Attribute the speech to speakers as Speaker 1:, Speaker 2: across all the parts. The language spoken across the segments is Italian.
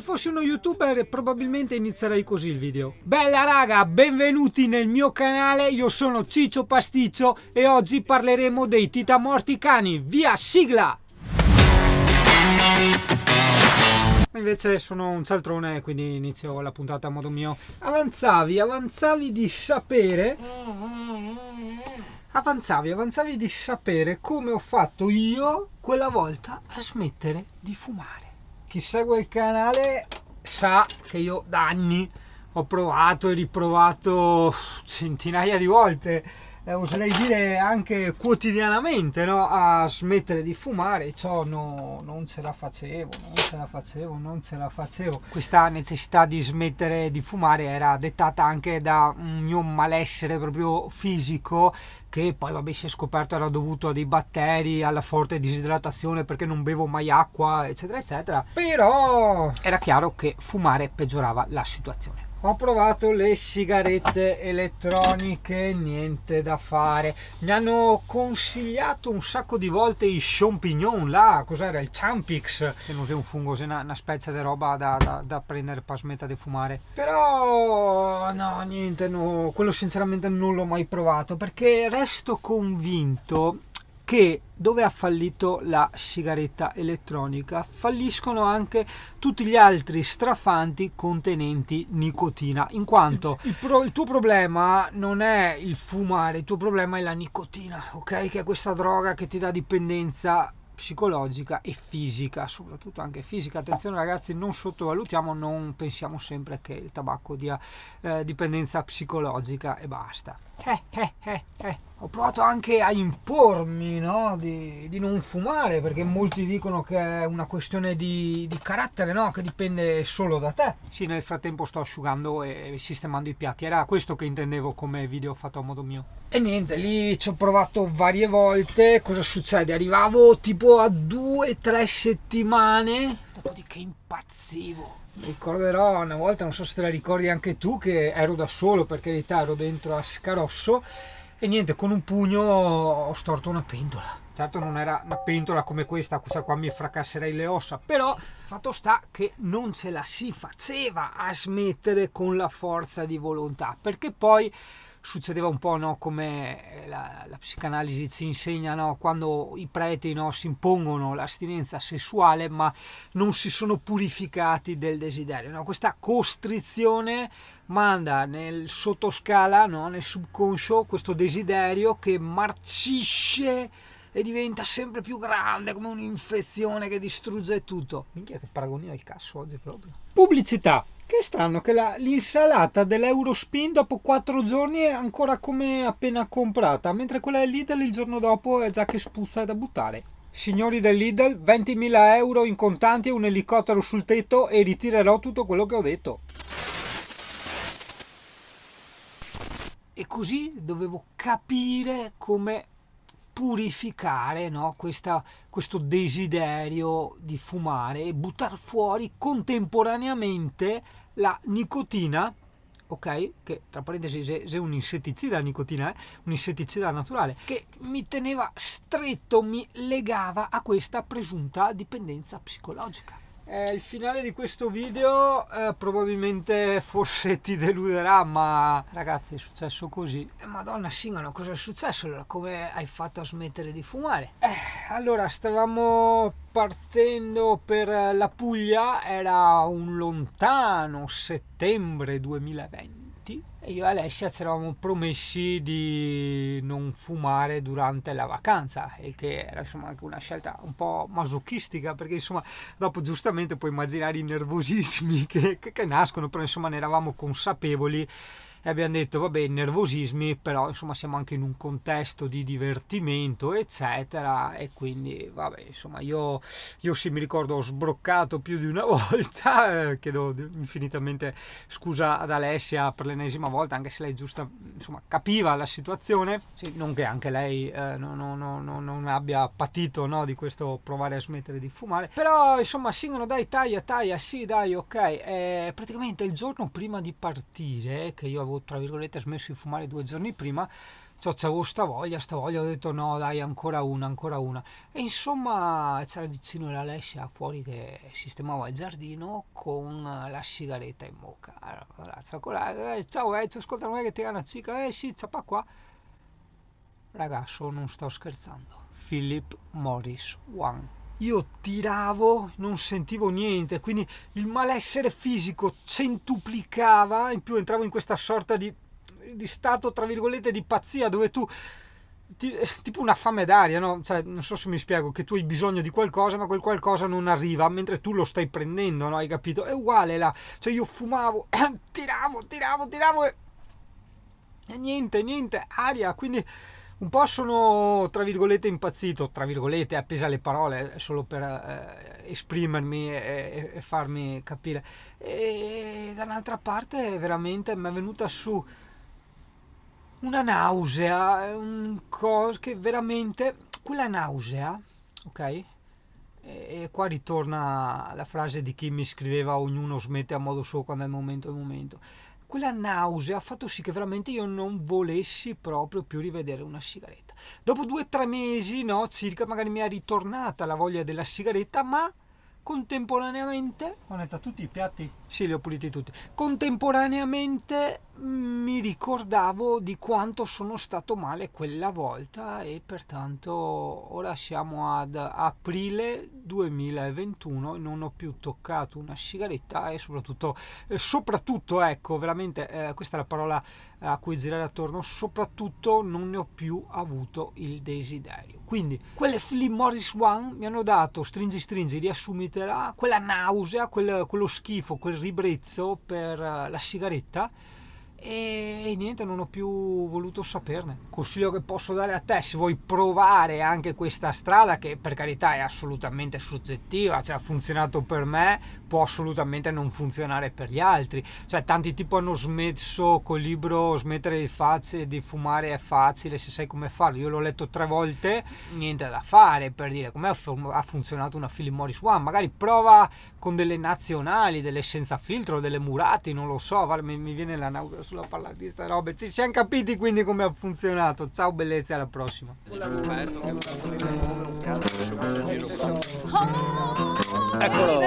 Speaker 1: fossi uno youtuber probabilmente inizierei così il video. Bella raga, benvenuti nel mio canale, io sono Ciccio Pasticcio e oggi parleremo dei titamorti cani. Via sigla! Invece sono un cialtrone, quindi inizio la puntata a modo mio. Avanzavi di sapere come ho fatto io quella volta a smettere di fumare. Chi segue il canale sa che io da anni ho provato e riprovato centinaia di volte, oserei dire anche quotidianamente, no? A smettere di fumare. Ciò non ce la facevo. Questa necessità di smettere di fumare era dettata anche da un mio malessere proprio fisico, che poi vabbè si è scoperto era dovuto a dei batteri, alla forte disidratazione perché non bevo mai acqua, eccetera eccetera. Però era chiaro che fumare peggiorava la situazione. Ho provato le sigarette elettroniche, niente da fare. Mi hanno consigliato un sacco di volte i champignon, là, cos'era? Il Champix, che non è un fungo, è una specie di roba da prendere per smettere di fumare. Però no, niente, no, quello sinceramente non l'ho mai provato, perché resto convinto che dove ha fallito la sigaretta elettronica falliscono anche tutti gli altri strafanti contenenti nicotina, in quanto il tuo problema non è il fumare, il tuo problema è la nicotina, ok? Che è questa droga che ti dà dipendenza psicologica e fisica, soprattutto anche fisica. Attenzione ragazzi, non sottovalutiamo, non pensiamo sempre che il tabacco dia dipendenza psicologica e basta. Ho provato anche a impormi, no? di non fumare, perché molti dicono che è una questione di carattere, no? Che dipende solo da te. Sì, nel frattempo sto asciugando e sistemando i piatti, era questo che intendevo come video fatto a modo mio. E niente, lì ci ho provato varie volte. Cosa succede? Arrivavo tipo a 2-3 settimane, dopodiché impazzivo. Mi ricorderò una volta, non so se te la ricordi anche tu, che ero da solo, per carità, ero dentro a Scarosso e niente, con un pugno ho storto una pentola. Certo non era una pentola come questa qua mi fracasserei le ossa, però fatto sta che non ce la si faceva a smettere con la forza di volontà, perché poi succedeva un po', no, come la psicanalisi ci insegna, no, quando i preti, no, si impongono l'astinenza sessuale ma non si sono purificati del desiderio, no? Questa costrizione manda nel sottoscala, no, nel subconscio, questo desiderio che marcisce e diventa sempre più grande, come un'infezione che distrugge tutto. Minchia, che paragonio al cazzo oggi proprio. Pubblicità. Che strano che l'insalata dell'Eurospin dopo 4 giorni è ancora come appena comprata, mentre quella del Lidl il giorno dopo è già che spuzza da buttare. Signori del Lidl, 20.000 euro in contanti e un elicottero sul tetto e ritirerò tutto quello che ho detto. E così dovevo capire come purificare, no, questo desiderio di fumare e buttare fuori contemporaneamente la nicotina, ok? Che tra parentesi è un insetticida la nicotina, un insetticida naturale, che mi teneva stretto, mi legava a questa presunta dipendenza psicologica. Il finale di questo video probabilmente forse ti deluderà, ma ragazzi è successo così. Madonna Singano, cosa è successo allora? Come hai fatto a smettere di fumare? Allora stavamo partendo per la Puglia, era un lontano settembre 2020 e io e Alessia ci eravamo promessi di non fumare durante la vacanza, il che era insomma anche una scelta un po' masochistica, perché insomma dopo giustamente puoi immaginare i nervosismi che nascono, però insomma ne eravamo consapevoli e abbiamo detto vabbè, nervosismi, però insomma siamo anche in un contesto di divertimento eccetera, e quindi vabbè insomma io sì mi ricordo ho sbroccato più di una volta, chiedo infinitamente scusa ad Alessia per l'ennesima volta, anche se lei giusta insomma capiva la situazione, sì, non che anche lei non abbia patito, no, di questo provare a smettere di fumare, però insomma Singano dai taglia, sì dai ok, praticamente il giorno prima di partire, che io avevo tra virgolette smesso di fumare 2 giorni prima, c'avevo sta voglia, ho detto no dai, ancora una. E insomma c'era il vicino la Lescia fuori che sistemava il giardino con la sigaretta in bocca. Allora, ciao, ascolta, non è che ti ha una cica? Sì, c'appa qua. Ragazzo, non sto scherzando. Philip Morris One. Io tiravo, non sentivo niente, quindi il malessere fisico centuplicava, in più entravo in questa sorta di stato, tra virgolette, di pazzia, dove tu, tipo una fame d'aria, no? Cioè, non so se mi spiego, che tu hai bisogno di qualcosa, ma quel qualcosa non arriva, mentre tu lo stai prendendo, no? Hai capito? È uguale là, cioè io fumavo, tiravo e niente, aria, quindi un po' sono, tra virgolette, impazzito, tra virgolette, appesa alle parole, solo per esprimermi e farmi capire. E dall'altra parte veramente mi è venuta su una nausea, un cos che veramente, quella nausea, ok? E qua ritorna la frase di chi mi scriveva ognuno smette a modo suo quando è il momento è il momento. Quella nausea ha fatto sì che veramente io non volessi proprio più rivedere una sigaretta. Dopo 2 o 3 mesi, no, circa, magari mi è ritornata la voglia della sigaretta, ma contemporaneamente, ho netto tutti i piatti? Sì, li ho puliti tutti. Contemporaneamente mi ricordavo di quanto sono stato male quella volta e pertanto ora siamo ad aprile 2021 e non ho più toccato una sigaretta e soprattutto ecco, veramente questa è la parola a cui girare attorno, soprattutto non ne ho più avuto il desiderio. Quindi quelle Philip Morris One mi hanno dato, stringi, riassumitela, quella nausea, quello schifo, quel ribrezzo per la sigaretta e niente, non ho più voluto saperne. Consiglio che posso dare a te, se vuoi provare anche questa strada, che per carità è assolutamente soggettiva, cioè ha funzionato per me, può assolutamente non funzionare per gli altri, cioè tanti tipo hanno smesso col libro Smettere di fumare è facile se sai come farlo. Io l'ho letto 3 volte, niente da fare, per dire come ha funzionato una Philip Morris One. Magari prova con delle nazionali, delle senza filtro, delle Murati, non lo so, mi viene la nausea sulla parlare di sta robe. Ci siamo capiti quindi come ha funzionato. Ciao bellezza, alla prossima.
Speaker 2: Eccolo.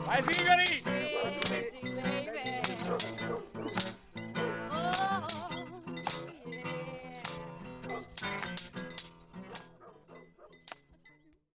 Speaker 3: Vai Figari!